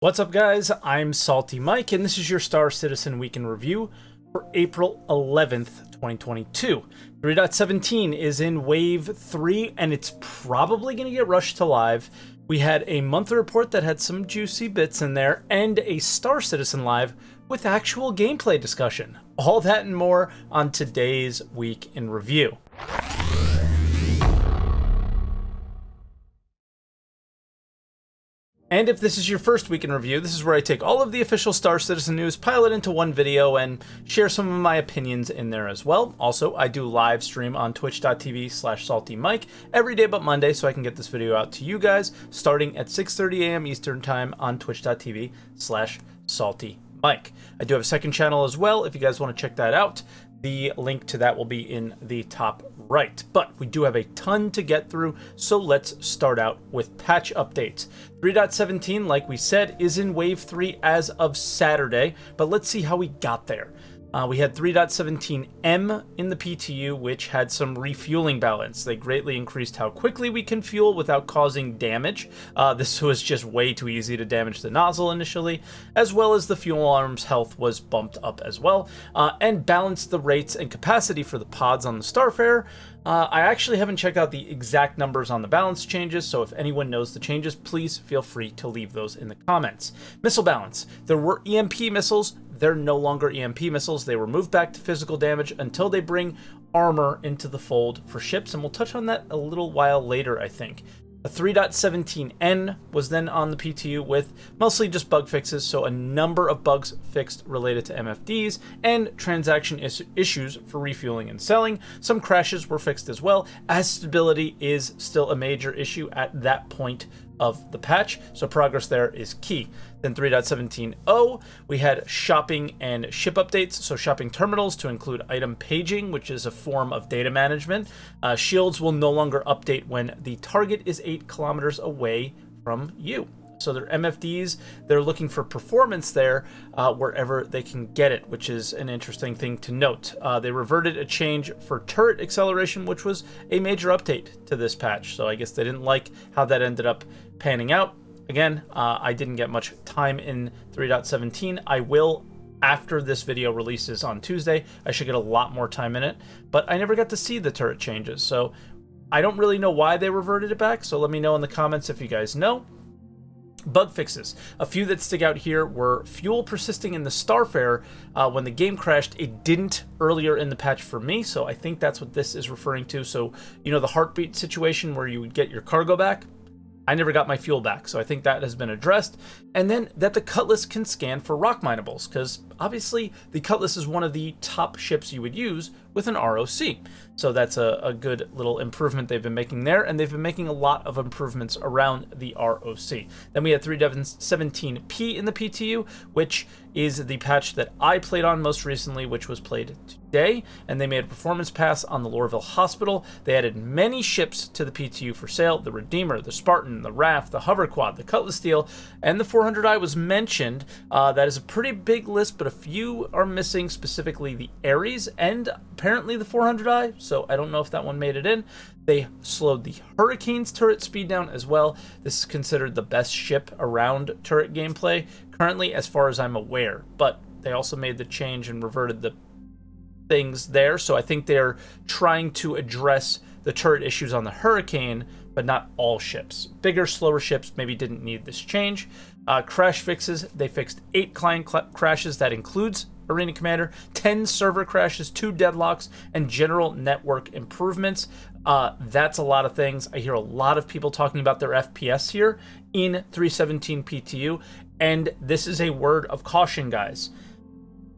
What's up, guys? I'm SaltEMike, and this is your Star Citizen Week in Review for April 11th, 2022. 3.17 is in Wave 3, and it's probably going to get rushed to live. We had a monthly report that had some juicy bits in there, and a Star Citizen Live with actual gameplay discussion. All that and more on today's Week in Review. And if this is your first week in review, this is where I take all of the official Star Citizen news, pile it into one video, and share some of my opinions in there as well. Also, I do live stream on twitch.tv/SaltEMike every day but Monday, so I can get this video out to you guys, starting at 6:30 a.m. Eastern Time on twitch.tv/SaltEMike. I do have a second channel as well, if you guys want to check that out. The link to that will be in the top right. But we do have a ton to get through, so let's start out with patch updates. 3.17, like we said, is in Wave 3 as of Saturday, but let's see how we got there. We had 3.17M in the PTU, which had some refueling balance. They greatly increased how quickly we can fuel without causing damage. This was just way too easy to damage the nozzle initially, as well as the fuel arm's health was bumped up as well, and balanced the rates and capacity for the pods on the Starfarer. I actually haven't checked out the exact numbers on the balance changes, so if anyone knows the changes, please feel free to leave those in the comments. Missile balance. There were EMP missiles. They're no longer EMP missiles. They were moved back to physical damage until they bring armor into the fold for ships, and we'll touch on that a little while later, I think. A 3.17N was then on the PTU with mostly just bug fixes, so a number of bugs fixed related to MFDs and transaction issues for refueling and selling. Some crashes were fixed as well, as stability is still a major issue at that point of the patch, so progress there is key. Then 3.17.0, we had shopping and ship updates, so shopping terminals to include item paging, which is a form of data management. Shields will no longer update when the target is 8 kilometers away from you. So their MFDs, they're looking for performance there wherever they can get it, which is an interesting thing to note. They reverted a change for turret acceleration, which was a major update to this patch. So I guess they didn't like how that ended up panning out. Again, I didn't get much time in 3.17. I will after this video releases on Tuesday. I should get a lot more time in it, but I never got to see the turret changes. So I don't really know why they reverted it back. So let me know in the comments if you guys know. Bug fixes. A few that stick out here were fuel persisting in the Starfarer. When the game crashed, it didn't earlier in the patch for me, so I think that's what this is referring to. So, you know, the heartbeat situation where you would get your cargo back? I never got my fuel back, so I think that has been addressed. And then that the Cutlass can scan for rock minables, because obviously the Cutlass is one of the top ships you would use with an ROC. So that's a good little improvement they've been making there, and they've been making a lot of improvements around the ROC. Then we had 3.17P in the PTU, which is the patch that I played on most recently, which was played today, and they made a performance pass on the Lorville Hospital. They added many ships to the PTU for sale: the Redeemer, the Spartan, the Raft, the Hoverquad, the Cutlass Steel, and the 400i was mentioned. That is a pretty big list, but a few are missing, specifically the Ares and apparently the 400i, so I don't know if that one made it in. They slowed the Hurricane's turret speed down as well. This is considered the best ship around turret gameplay currently, as far as I'm aware, but they also made the change and reverted the things there, so I think they're trying to address the turret issues on the Hurricane, but not all ships. Bigger, slower ships maybe didn't need this change. Crash fixes, they fixed 8 client crashes, that includes Arena Commander, 10 server crashes, 2 deadlocks, and general network improvements. That's a lot of things. I hear a lot of people talking about their FPS here in 3.17 PTU, and this is a word of caution, guys.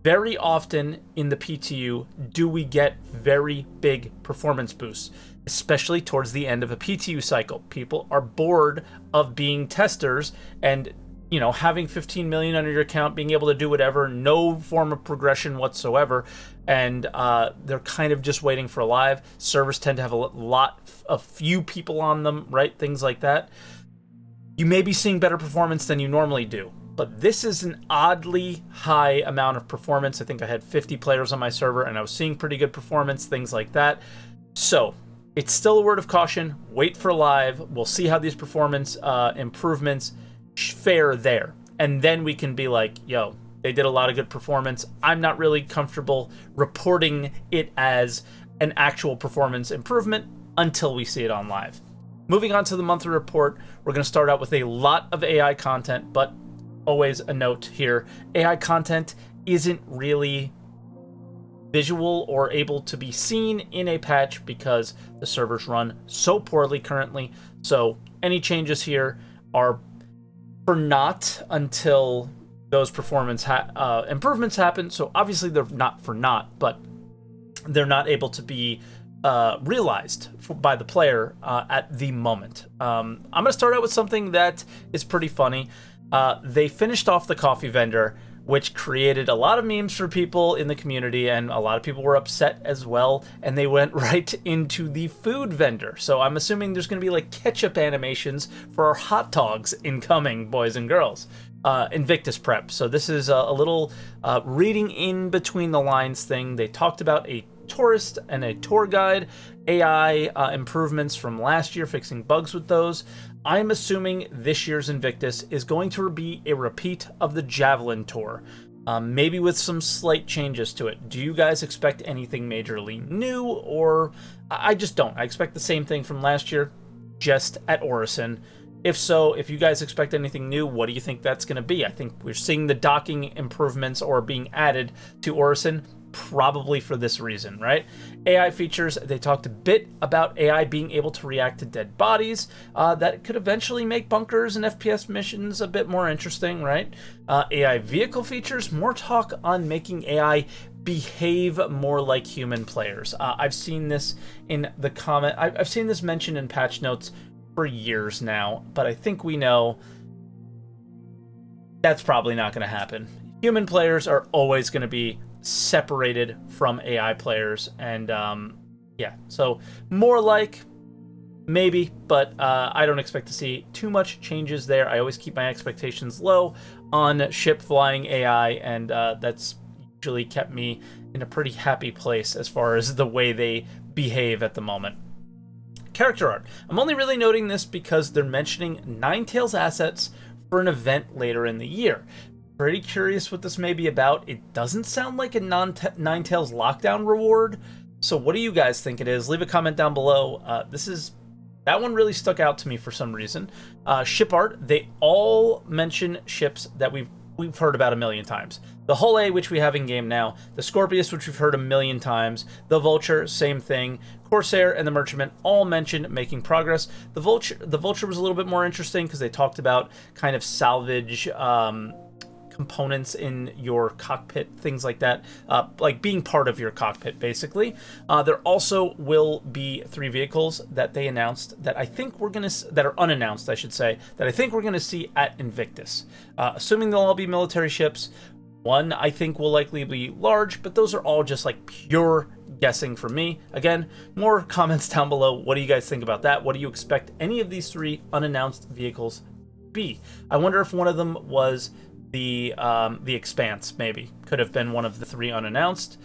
Very often in the PTU do we get very big performance boosts, especially towards the end of a PTU cycle. People are bored of being testers and, you know, having 15 million under your account, being able to do whatever, no form of progression whatsoever, and they're kind of just waiting for a live. Servers tend to have a few people on them, right? Things like that. You may be seeing better performance than you normally do, but this is an oddly high amount of performance. I think I had 50 players on my server, and I was seeing pretty good performance, things like that. So it's still a word of caution. Wait for live. We'll see how these performance improvements fare there. and then we can be like, yo, they did a lot of good performance. I'm not really comfortable reporting it as an actual performance improvement until we see it on live. Moving on to the monthly report, we're going to start out with a lot of AI content, but always a note here, AI content isn't really visual or able to be seen in a patch because the servers run so poorly currently. So any changes here are for naught until those performance improvements happen. So obviously they're not for naught, but they're not able to be realized by the player at the moment. I'm going to start out with something that is pretty funny. They finished off the coffee vendor, which created a lot of memes for people in the community, and a lot of people were upset as well, and they went right into the food vendor. So I'm assuming there's going to be like ketchup animations for our hot dogs incoming, boys and girls. Invictus Prep. So this is a little reading in between the lines thing. They talked about a tourist and a tour guide, AI improvements from last year, fixing bugs with those. I'm assuming this year's Invictus is going to be a repeat of the Javelin Tour, maybe with some slight changes to it. Do you guys expect anything majorly new, or I just don't? I expect the same thing from last year, just at Orison. If so, if you guys expect anything new, what do you think that's going to be? I think we're seeing the docking improvements or being added to Orison probably for this reason, right? AI features, they talked a bit about AI being able to react to dead bodies. That could eventually make bunkers and FPS missions a bit more interesting, right? AI vehicle features, more talk on making AI behave more like human players. I've seen this in the comment. I've seen this mentioned in patch notes for years now, but I think we know that's probably not going to happen. Human players are always going to be separated from AI players, and yeah, so more like maybe, but I don't expect to see too much changes there. I always keep my expectations low on ship flying AI, and that's usually kept me in a pretty happy place as far as the way they behave at the moment. Character art. I'm only really noting this because they're mentioning Ninetales assets for an event later in the year. Pretty curious what this may be about. It doesn't sound like a Ninetales lockdown reward. So what do you guys think it is? Leave a comment down below. That one really stuck out to me for some reason. Ship art. They all mention ships that we've heard about a million times. The Hull A, which we have in game now. The Scorpius, which we've heard a million times. The Vulture, same thing. Corsair and the Merchantman all mentioned making progress. The Vulture was a little bit more interesting because they talked about kind of salvage components in your cockpit, things like that, like being part of your cockpit, basically. There also will be 3 vehicles that they announced that I think that are unannounced, I should say, that I think we're gonna see at Invictus. Assuming they'll all be military ships. One I think will likely be large, but those are all just like pure guessing for me. Again, more comments down below. What do you guys think about that? What do you expect any of these 3 unannounced vehicles be? I wonder if one of them was the Expanse, maybe. Could have been one of the 3 unannounced.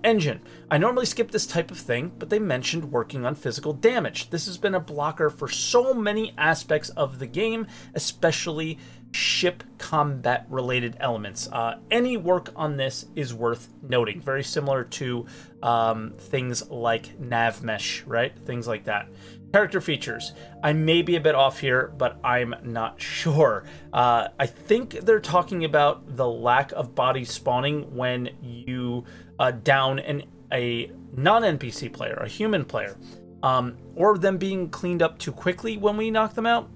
Engine. I normally skip this type of thing, but they mentioned working on physical damage. This has been a blocker for so many aspects of the game, especially ship combat related elements. Any work on this is worth noting. Very similar to things like nav mesh, right? Things like that. Character features. I may be a bit off here, but I'm not sure. I think they're talking about the lack of bodies spawning when you down a non-NPC player, a human player, or them being cleaned up too quickly when we knock them out.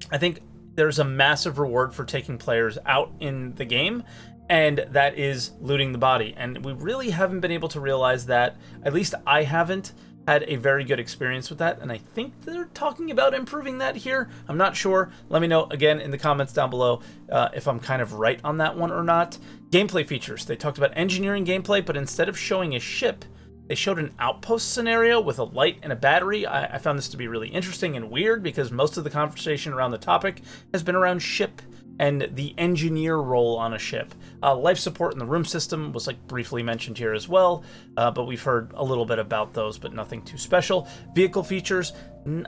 I think there's a massive reward for taking players out in the game, and that is looting the body. And we really haven't been able to realize that. At least I haven't had a very good experience with that, and I think they're talking about improving that here. I'm not sure. Let me know again in the comments down below if I'm kind of right on that one or not. Gameplay features. They talked about engineering gameplay, but instead of showing a ship, they showed an outpost scenario with a light and a battery. I found this to be really interesting and weird because most of the conversation around the topic has been around ship and the engineer role on a ship. Life support in the room system was like briefly mentioned here as well, but we've heard a little bit about those, but nothing too special. Vehicle features.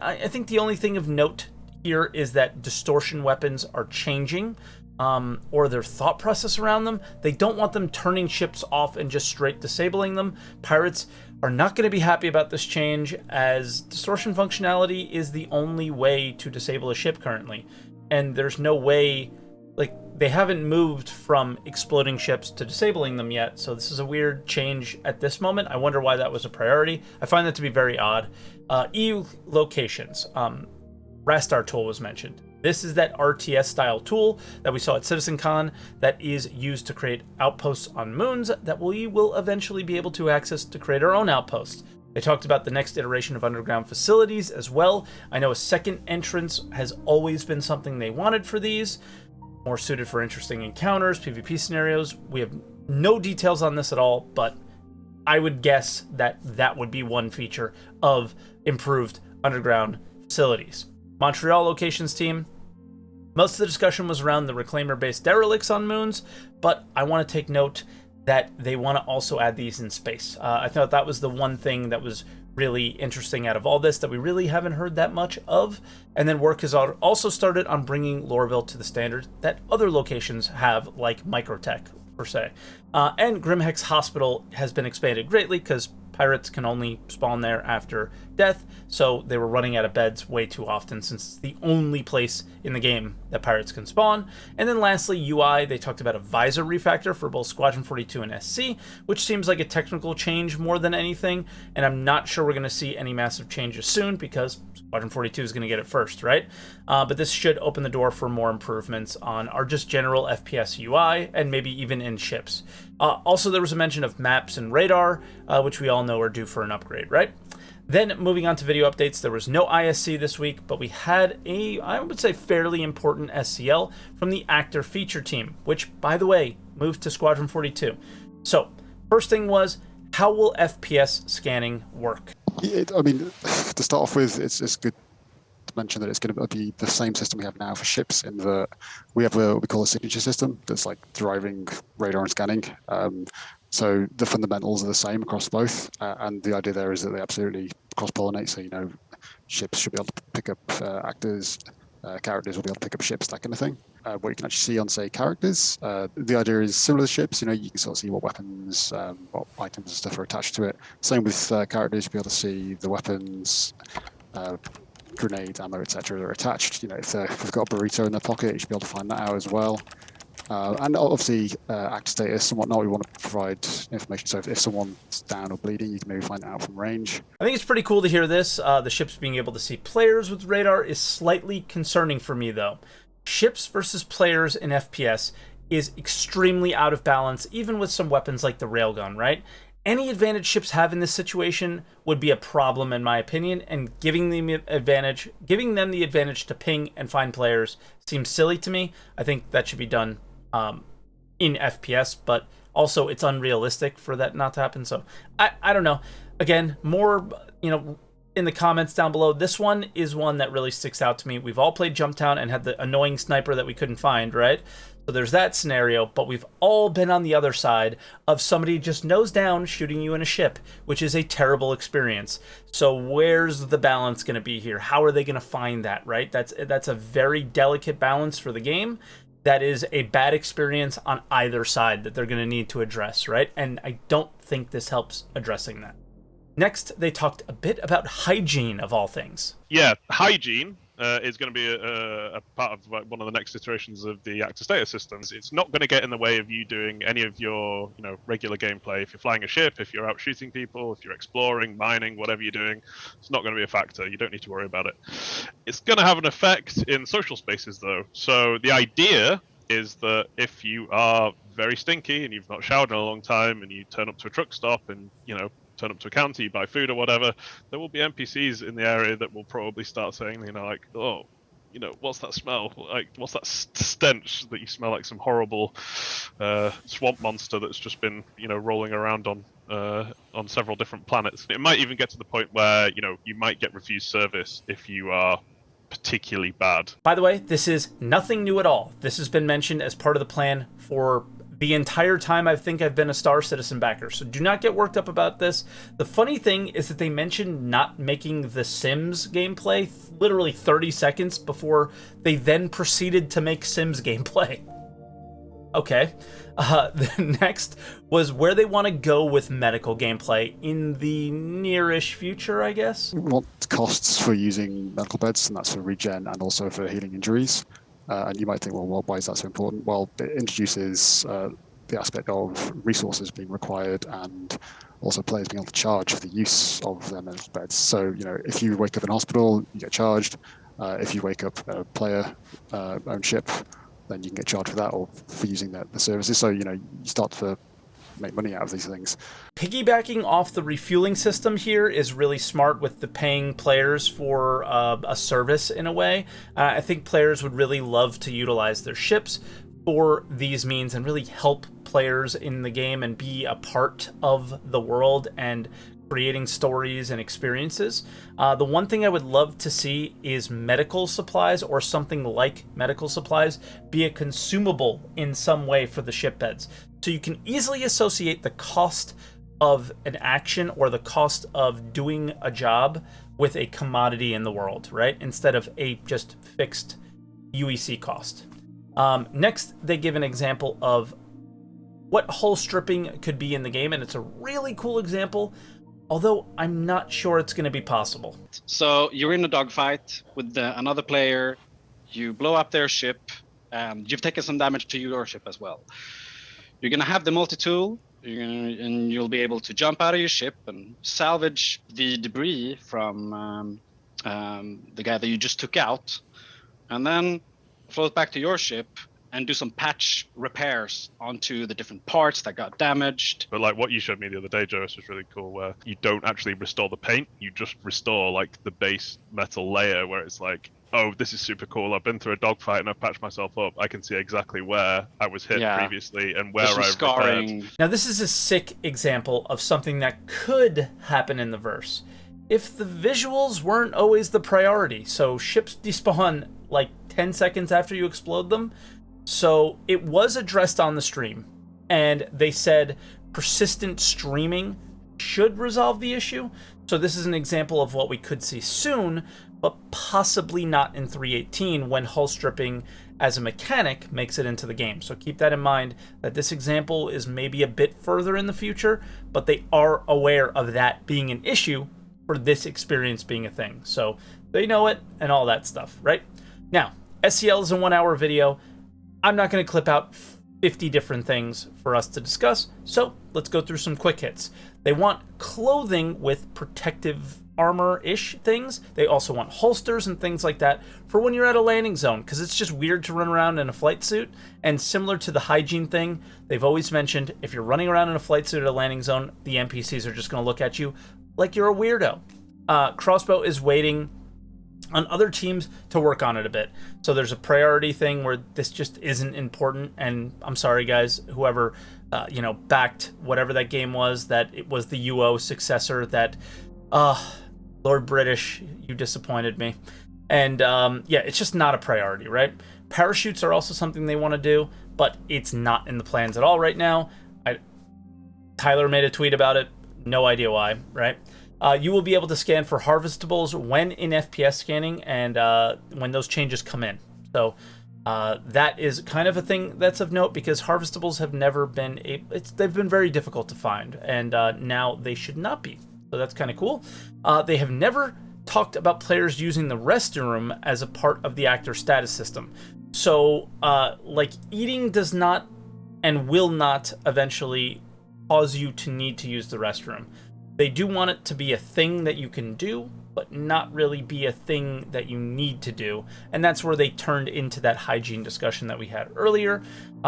I think the only thing of note here is that distortion weapons are changing. or their thought process around them. They don't want them turning ships off and just straight disabling them. Pirates are not going to be happy about this change, as distortion functionality is the only way to disable a ship currently. And there's no way, like, they haven't moved from exploding ships to disabling them yet, so this is a weird change at this moment. I wonder why that was a priority. I find that to be very odd. EU locations. Rastar tool was mentioned. This is that RTS style tool that we saw at CitizenCon that is used to create outposts on moons that we will eventually be able to access to create our own outposts. They talked about the next iteration of underground facilities as well. I know a second entrance has always been something they wanted for these, more suited for interesting encounters, PvP scenarios. We have no details on this at all, but I would guess that that would be one feature of improved underground facilities. Montreal locations team. Most of the discussion was around the reclaimer-based derelicts on moons, but I want to take note that they want to also add these in space. I thought that was the one thing that was really interesting out of all this that we really haven't heard that much of. And then work has also started on bringing Lorville to the standard that other locations have, like Microtech, per se. And Grimhex Hospital has been expanded greatly because pirates can only spawn there after death, so they were running out of beds way too often since it's the only place in the game that pirates can spawn. And then lastly, UI, they talked about a visor refactor for both Squadron 42 and SC, which seems like a technical change more than anything, and I'm not sure we're going to see any massive changes soon because Squadron 42 is going to get it first, right? But this should open the door for more improvements on our just general FPS UI and maybe even in ships. Also, there was a mention of maps and radar, which we all know are due for an upgrade, right? Then moving on to video updates, there was no ISC this week, but we had a, I would say, fairly important SCL from the actor feature team, which, by the way, moved to Squadron 42. So, first thing was, how will FPS scanning work? I mean, to start off with, it's good to mention that it's going to be the same system we have now for ships, in that we have what we call a signature system that's like driving radar and scanning. So the fundamentals are the same across both, and the idea there is that they absolutely cross-pollinate. So, you know, ships should be able to pick up actors, characters will be able to pick up ships, that kind of thing. What you can actually see on, say, characters, the idea is similar to ships. You know, you can sort of see what weapons, what items and stuff are attached to it. Same with characters, you'll be able to see the weapons, grenades, ammo, etc. that are attached. You know, if they've got a burrito in their pocket, you should be able to find that out as well. And obviously, actor status and whatnot, we want to provide information. So if someone's down or bleeding, you can maybe find that out from range. I think it's pretty cool to hear this. The ships being able to see players with radar is slightly concerning for me, though. Ships versus players in FPS is extremely out of balance, even with some weapons like the railgun, right? Any advantage ships have in this situation would be a problem, in my opinion, and giving them the advantage to ping and find players seems silly to me. I think that should be done in FPS, but also it's unrealistic for that not to happen. So I don't know. Again, more, you know, in the comments down below. This one is one that really sticks out to me. We've all played Jumptown and had the annoying sniper that we couldn't find, right? So there's that scenario, but we've all been on the other side of somebody just nose down shooting you in a ship, which is a terrible experience. So where's the balance going to be here? How are they going to find that, right? That's a very delicate balance for the game. That is a bad experience on either side that they're going to need to address, right? And I don't think this helps addressing that. Next, they talked a bit about hygiene, of all things. Yeah, hygiene is going to be a part of one of the next iterations of the actor status systems. It's not going to get in the way of you doing any of your, you know, regular gameplay. If you're flying a ship, if you're out shooting people, if you're exploring, mining, whatever you're doing, it's not going to be a factor. You don't need to worry about it. It's going to have an effect in social spaces, though. So the idea is that if you are very stinky and you've not showered in a long time and you turn up to a truck stop and, you know, turn up to a county, buy food or whatever, there will be NPCs in the area that will probably start saying, you know, like, oh, you know, what's that smell? Like, what's that stench that you smell like some horrible swamp monster that's just been, you know, rolling around on several different planets. It might even get to the point where, you know, you might get refused service if you are particularly bad. By the way, this is nothing new at all. This has been mentioned as part of the plan for the entire time I think I've been a Star Citizen backer, so do not get worked up about this. The funny thing is that they mentioned not making the Sims gameplay literally 30 seconds before they then proceeded to make Sims gameplay. Okay. The next was where they want to go with medical gameplay in the nearish future, I guess. What costs for using medical beds, and that's for regen and also for healing injuries. And you might think, well, why is that so important? Well, it introduces the aspect of resources being required and also players being able to charge for the use of their medical beds. So, if you wake up in hospital, you get charged. If you wake up a player own ship, then you can get charged for that or for using the services. So, you start to make money out of these things. Piggybacking off the refueling system here is really smart with the paying players for a service in a way. I think players would really love to utilize their ships for these means and really help players in the game and be a part of the world and creating stories and experiences. The one thing I would love to see is medical supplies or something like medical supplies be a consumable in some way for the ship beds. So you can easily associate the cost of an action or the cost of doing a job with a commodity in the world, right? Instead of a just fixed UEC cost. Next, they give an example of what hull stripping could be in the game, and it's a really cool example, although I'm not sure it's going to be possible. So you're in a dogfight with another player, you blow up their ship, you've taken some damage to your ship as well. You're going to have the multi-tool, and you'll be able to jump out of your ship and salvage the debris from the guy that you just took out, and then float back to your ship and do some patch repairs onto the different parts that got damaged. But like what you showed me the other day, Joe, was really cool, where you don't actually restore the paint, you just restore like the base metal layer, where it's like, oh, this is super cool, I've been through a dogfight and I've patched myself up, I can see exactly where I was hit previously and where I repaired. Now this is a sick example of something that could happen in the verse if the visuals weren't always the priority. So ships despawn like 10 seconds after you explode them. So it was addressed on the stream, and they said persistent streaming should resolve the issue. So this is an example of what we could see soon, but possibly not in 3.18 when hull stripping as a mechanic makes it into the game. So keep that in mind, that this example is maybe a bit further in the future, but they are aware of that being an issue for this experience being a thing. So they know it and all that stuff, right? Now, SCL is a 1 hour video. I'm not going to clip out 50 different things for us to discuss, so let's go through some quick hits. They want clothing with protective armor-ish things. They also want holsters and things like that for when you're at a landing zone, because it's just weird to run around in a flight suit. And similar to the hygiene thing, they've always mentioned if you're running around in a flight suit at a landing zone, the NPCs are just going to look at you like you're a weirdo. Crossbow is waiting on other teams to work on it a bit. So there's a priority thing where this just isn't important, and I'm sorry guys, whoever backed whatever that game was, that it was the UO successor, that Lord British, you disappointed me. And yeah, it's just not a priority, right? Parachutes are also something they want to do, but it's not in the plans at all right now. Tyler made a tweet about it, no idea why, right? You will be able to scan for harvestables when in FPS scanning and when those changes come in. So that is kind of a thing that's of note, because harvestables have never been they've been very difficult to find, and now they should not be. So that's kind of cool. They have never talked about players using the restroom as a part of the actor status system. So like eating does not and will not eventually cause you to need to use the restroom. They do want it to be a thing that you can do, but not really be a thing that you need to do. And that's where they turned into that hygiene discussion that we had earlier.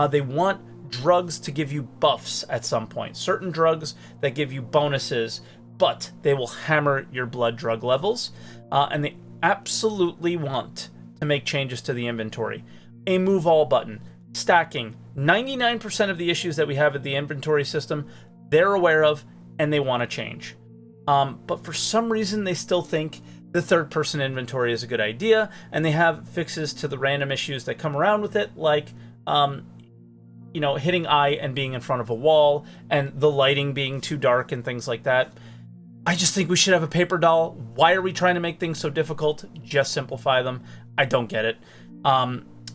They want drugs to give you buffs at some point. Certain drugs that give you bonuses, but they will hammer your blood drug levels. And they absolutely want to make changes to the inventory. A move all button, stacking. 99% of the issues that we have at the inventory system, they're aware of, and they want to change. But for some reason, they still think the third-person inventory is a good idea, and they have fixes to the random issues that come around with it, like hitting I and being in front of a wall, and the lighting being too dark and things like that. I just think we should have a paper doll. Why are we trying to make things so difficult? Just simplify them. I don't get it.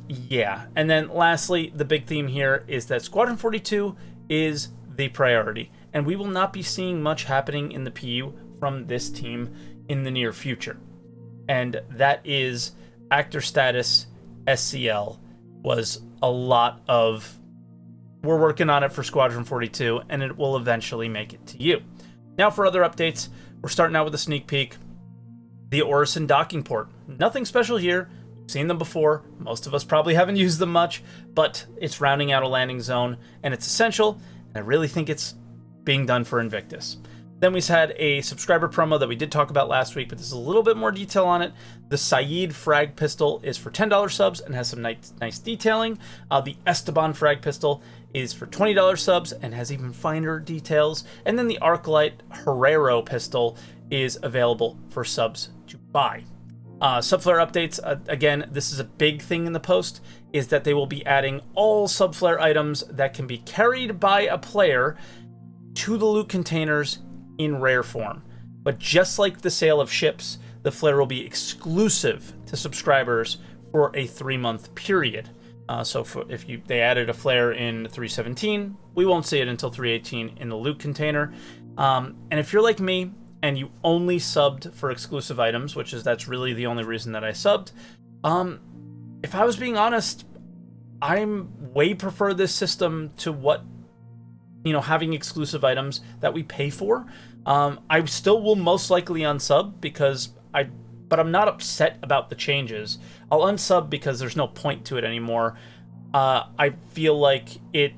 yeah. And then lastly, the big theme here is that Squadron 42 is the priority, and we will not be seeing much happening in the PU from this team in the near future. And that is actor status. SCL was a lot of, we're working on it for Squadron 42, and it will eventually make it to you. Now for other updates, we're starting out with a sneak peek. The Orison docking port. Nothing special here. You've seen them before. Most of us probably haven't used them much, but it's rounding out a landing zone, and it's essential, and I really think it's being done for Invictus. Then we had a subscriber promo that we did talk about last week, but there's a little bit more detail on it. The Saeed frag pistol is for $10 subs and has some nice detailing. The Esteban frag pistol is for $20 subs and has even finer details. And then the Arclight Herrero pistol is available for subs to buy. Subflare updates, again, this is a big thing in the post, is that they will be adding all subflare items that can be carried by a player to the loot containers in rare form. But just like the sale of ships, the flare will be exclusive to subscribers for a 3-month period. So if they added a flare in 3.17, we won't see it until 3.18 in the loot container. And if you're like me and you only subbed for exclusive items, that's really the only reason that I subbed, if I was being honest, I'm way prefer this system to what, having exclusive items that we pay for. I still will most likely unsub but I'm not upset about the changes. I'll unsub because there's no point to it anymore. I feel like it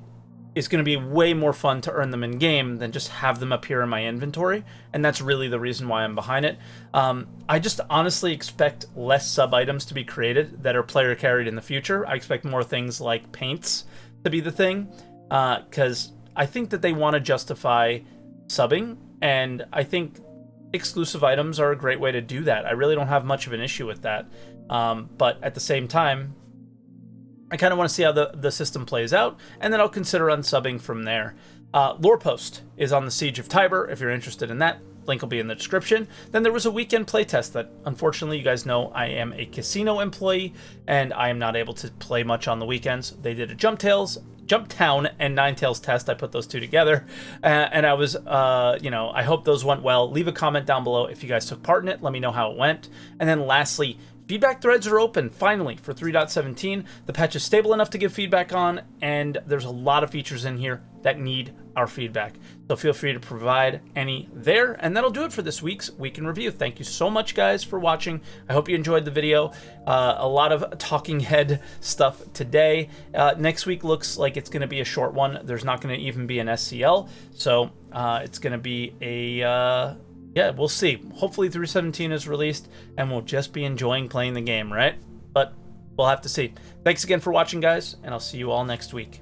is going to be way more fun to earn them in game than just have them appear in my inventory, and that's really the reason why I'm behind it. I just honestly expect less sub items to be created that are player carried in the future. I expect more things like paints to be the thing, because I think that they want to justify subbing, and I think exclusive items are a great way to do that. I really don't have much of an issue with that, but at the same time, I kind of want to see how the system plays out, and then I'll consider unsubbing from there. Lore Post is on the Siege of Tiber, if you're interested in that. Link will be in the description. Then there was a weekend playtest that, unfortunately, you guys know I am a casino employee, and I am not able to play much on the weekends. They did a Jump Town and Ninetales test. I put those two together, and I was, I hope those went well. Leave a comment down below if you guys took part in it. Let me know how it went. And then lastly, feedback threads are open, finally, for 3.17. The patch is stable enough to give feedback on, and there's a lot of features in here that need our feedback. So feel free to provide any there, and that'll do it for this week's Week in Review. Thank you so much, guys, for watching. I hope you enjoyed the video. A lot of talking head stuff today. Next week looks like it's going to be a short one. There's not going to even be an SCL, so it's going to be a... yeah, we'll see. Hopefully 3.17 is released, and we'll just be enjoying playing the game, right? But we'll have to see. Thanks again for watching, guys, and I'll see you all next week.